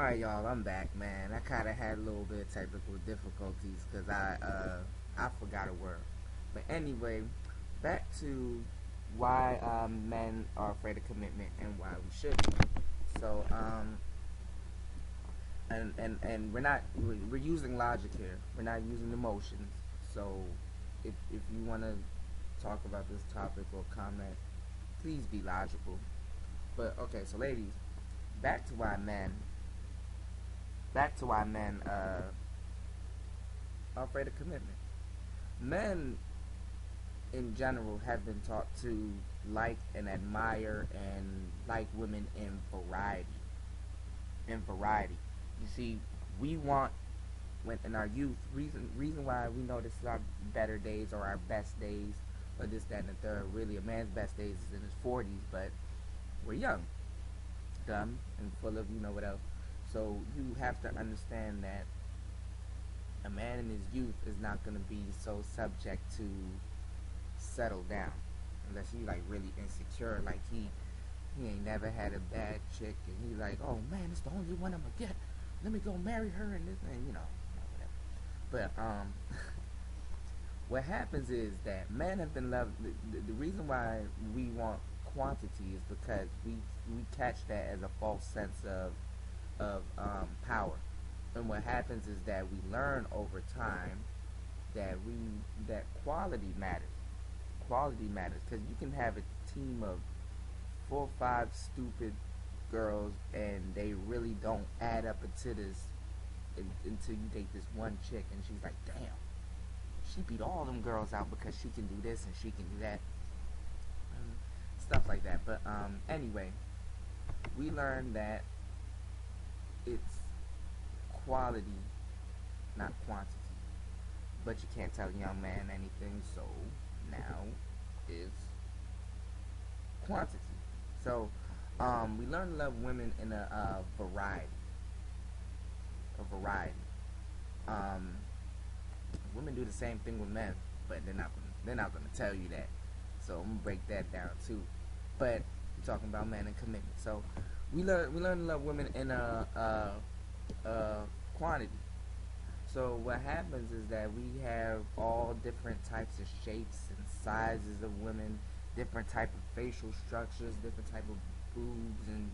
Alright, y'all, I'm back, man. I kind of had a little bit of technical difficulties because I forgot a word. But anyway, back to why men are afraid of commitment and why we should be. So, and we're using logic here. We're not using emotions. So, if you want to talk about this topic or comment, please be logical. But okay, so ladies, back to why men are afraid of commitment. Men in general have been taught to like and admire and like women in variety. You see, we want when in our youth, reason why we know this is our better days or our best days or this, that, and the third. Really, a man's best days is in his 40s, but we're young, dumb, and full of what else. So you have to understand that a man in his youth is not going to be so subject to settle down unless he like really insecure, like he ain't never had a bad chick and he like, oh man, it's the only one I'm gonna get, let me go marry her and this and whatever. But what happens is that men have been loved. The reason why we want quantity is because we catch that as a false sense of power. And what happens is that we learn over time that quality matters. Quality matters because you can have a team of 4 or 5 stupid girls and they really don't add up until until you date this one chick and she's like, damn, she beat all them girls out because she can do this and she can do that, stuff like that. But anyway, we learned that it's quality, not quantity. But you can't tell a young man anything, so now it's quantity. So we learn to love women in a variety. Um, Women do the same thing with men, but they're not gonna tell you that. So I'm gonna break that down too. But we're talking about men and commitment. So we learn to love women in a quantity. So what happens is that we have all different types of shapes and sizes of women, different type of facial structures, different type of boobs and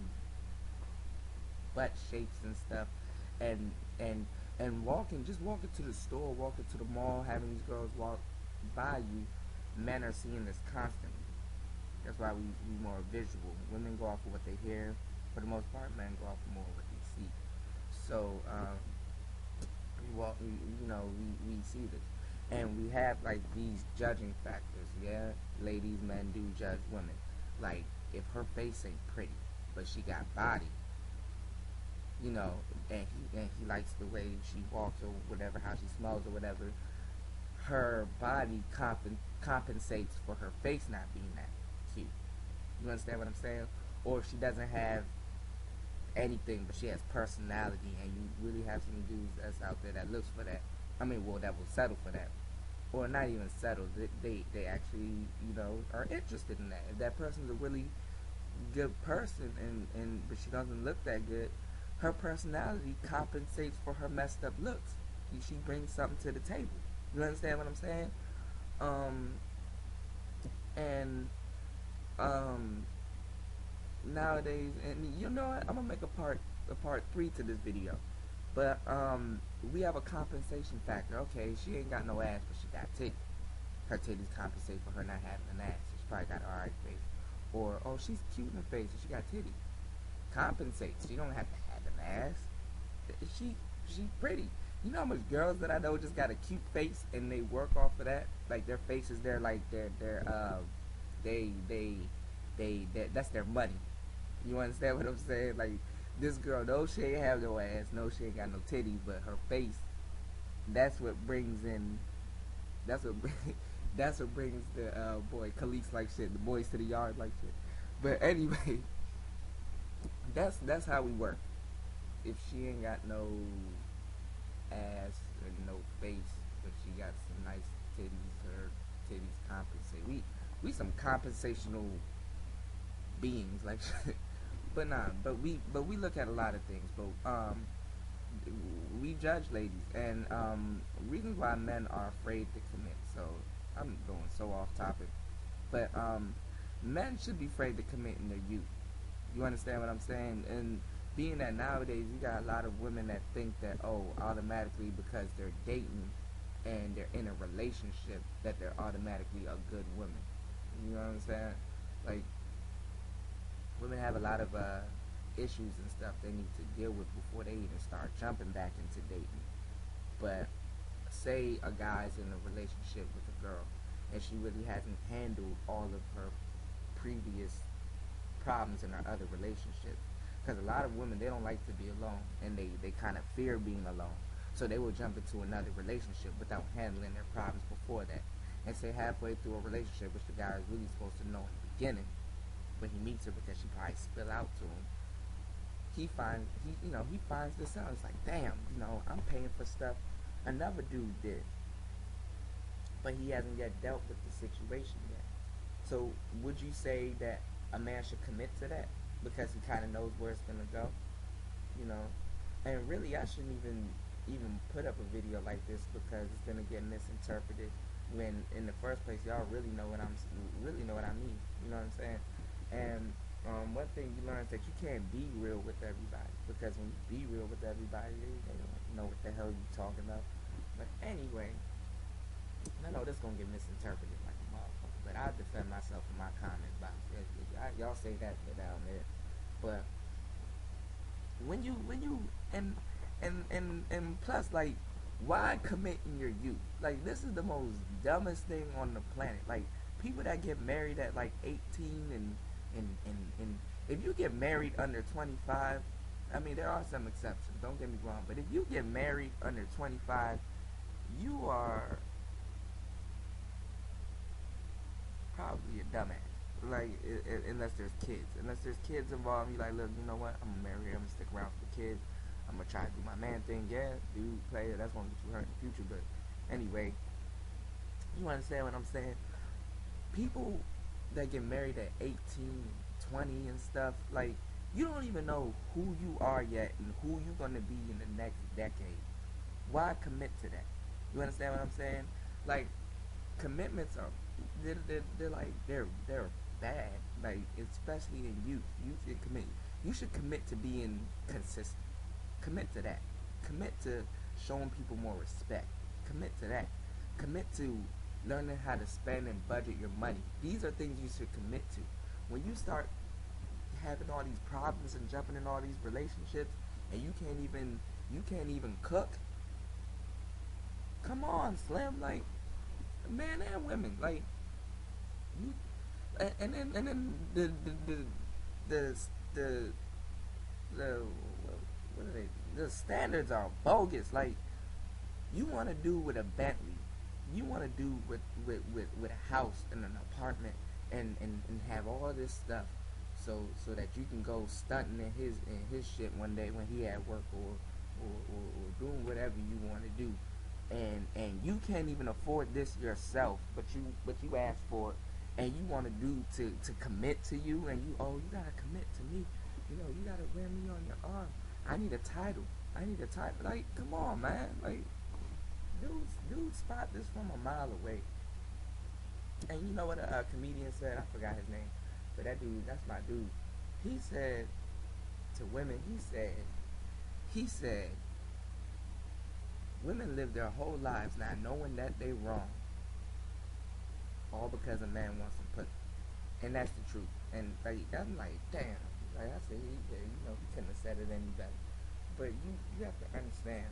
butt shapes and stuff, and just walking to the store, walking to the mall, having these girls walk by you, men are seeing this constantly. That's why we more visual. Women go off of what they hear, for the most part. Men go off of more what they see. So we see this, and we have like these judging factors. Yeah, ladies, men do judge women. Like if her face ain't pretty, but she got body, and he likes the way she walks or whatever, how she smells or whatever. Her body compensates for her face not being that cute. You understand what I'm saying? Or if she doesn't have anything, but she has personality, and you really have some dudes that's out there that looks for that. I mean, well, that will settle for that, or not even settle. They actually are interested in that. If that person's a really good person, and but she doesn't look that good, her personality compensates for her messed up looks. She brings something to the table. You understand what I'm saying? And nowadays, and I'm gonna make a part 3 to this video. But we have a compensation factor. Okay, she ain't got no ass, but she got titties. Her titties compensate for her not having an ass. She probably got an alright face. Or she's cute in the face and she got titties. Compensates. She don't have to have an ass. She pretty. You know how much girls that I know just got a cute face and they work off of that? Like their faces, they're like that's their money. You understand what I'm saying? Like this girl, no, she ain't have no ass, no, she ain't got no titties, but her face, that's what brings in, that's what that's what brings the boy Khalees like shit, the boys to the yard like shit. But anyway, that's how we work. If she ain't got no ass and no face, but she got some nice titties, her titties compensate. We some compensational beings, like But nah, but we look at a lot of things, but we judge ladies, and reasons why men are afraid to commit. So I'm going so off topic, but men should be afraid to commit in their youth. You understand what I'm saying? And being that nowadays you got a lot of women that think that, oh, automatically because they're dating and they're in a relationship that they're automatically a good woman. You know what I'm saying? Like, women have a lot of issues and stuff they need to deal with before they even start jumping back into dating. But say a guy's in a relationship with a girl and she really hasn't handled all of her previous problems in her other relationships. Because a lot of women, they don't like to be alone, and they kind of fear being alone. So they will jump into another relationship without handling their problems before that. And say halfway through a relationship, which the guy is really supposed to know in the beginning, when he meets her, because she probably spill out to him, he finds this out. It's like, damn, I'm paying for stuff another dude did, but he hasn't yet dealt with the situation yet. So would you say that a man should commit to that because he kind of knows where it's gonna go? You know, and really, I shouldn't even put up a video like this because it's gonna get misinterpreted. When in the first place, y'all really know what I mean. You know what I'm saying? And one thing you learn is that you can't be real with everybody, because when you be real with everybody, they don't know what the hell you talking about. But anyway, I know this gonna get misinterpreted like a motherfucker, but I defend myself in my comment box. Y'all say that down there, but when you and plus, like, why commit in your youth? Like, this is the most dumbest thing on the planet. Like, people that get married at like 18 and if you get married under 25, I mean, there are some exceptions, don't get me wrong, but if you get married under 25, you are probably a dumbass. Like, unless there's kids involved, you like, look, you know what, I'm gonna marry her, I'm gonna stick around for the kids, I'm gonna try to do my man thing. Yeah, dude, player, that's gonna get you hurt in the future. But anyway, you understand what I'm saying? People that get married at 18, 20 and stuff, like, you don't even know who you are yet and who you're gonna be in the next decade. Why commit to that? You understand what I'm saying? Like, commitments are they're bad. Like, especially in youth, you should commit to being consistent. Commit to that. Commit to showing people more respect. Commit to that. Commit to learning how to spend and budget your money. These are things you should commit to. When you start having all these problems and jumping in all these relationships and you can't even cook, come on, Slim. Like, men and women, like, you, and then the the what are they? The standards are bogus. Like, you want to do with a Bentley, you want to do with a house and an apartment and have all this stuff, so that you can go stunting in his shit one day when he at work, or doing whatever you want to do, and you can't even afford this yourself, but you ask for it, and you want to do to commit to you, and you gotta commit to me, you gotta wear me on your arm. I need a title. Like, come on, man. Like, dude spot this from a mile away. And you know what a comedian said? I forgot his name, but that dude, that's my dude. He said to women, he said, women live their whole lives not knowing that they wrong, all because a man wants some pussy. And that's the truth. And like, I'm like, damn. Like I said, he couldn't have said it any better. But you have to understand,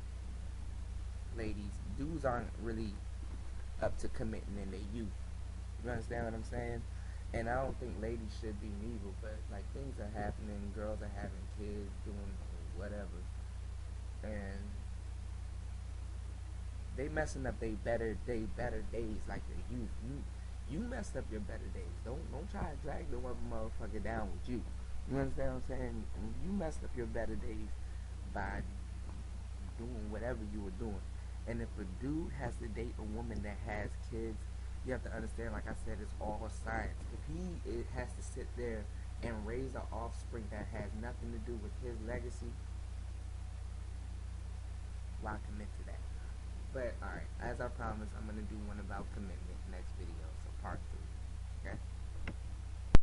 ladies, dudes aren't really up to committing in their youth. You understand what I'm saying? And I don't think ladies should be neither, but like, things are happening, girls are having kids, doing whatever, and they messing up they better days, like their youth. You messed up your better days. Don't try to drag the one motherfucker down with you. You understand what I'm saying? You messed up your better days by doing whatever you were doing. And if a dude has to date a woman that has kids, you have to understand, like I said, it's all science. If he has to sit there and raise an offspring that has nothing to do with his legacy, why commit to that? But alright, as I promised, I'm gonna do one about commitment next video.